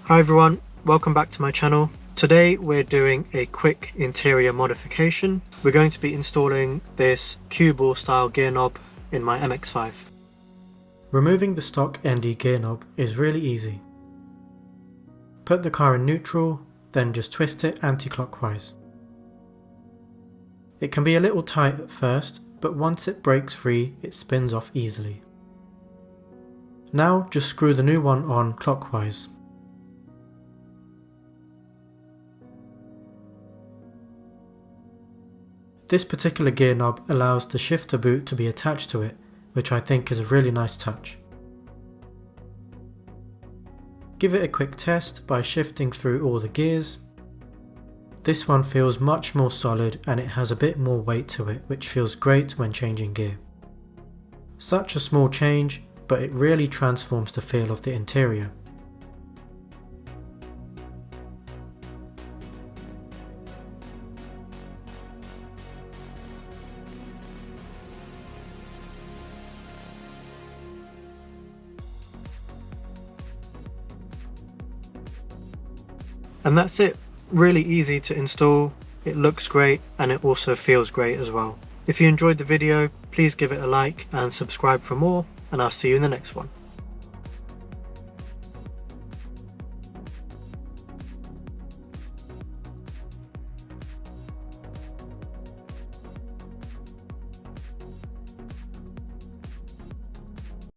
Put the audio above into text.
Hi everyone, welcome back to my channel. Today we're doing a quick interior modification. We're going to be installing this cue ball style gear knob in my MX-5. Removing the stock ND gear knob is really easy. Put the car in neutral, then just twist it anti-clockwise. It can be a little tight at first, but once it breaks free, it spins off easily. Now just screw the new one on clockwise. This particular gear knob allows the shifter boot to be attached to it, which I think is a really nice touch. Give it a quick test by shifting through all the gears. This one feels much more solid and it has a bit more weight to it, which feels great when changing gear. Such a small change, but it really transforms the feel of the interior. And that's it. Really easy to install, it looks great and it also feels great as well. If you enjoyed the video, please give it a like and subscribe for more, and I'll see you in the next one.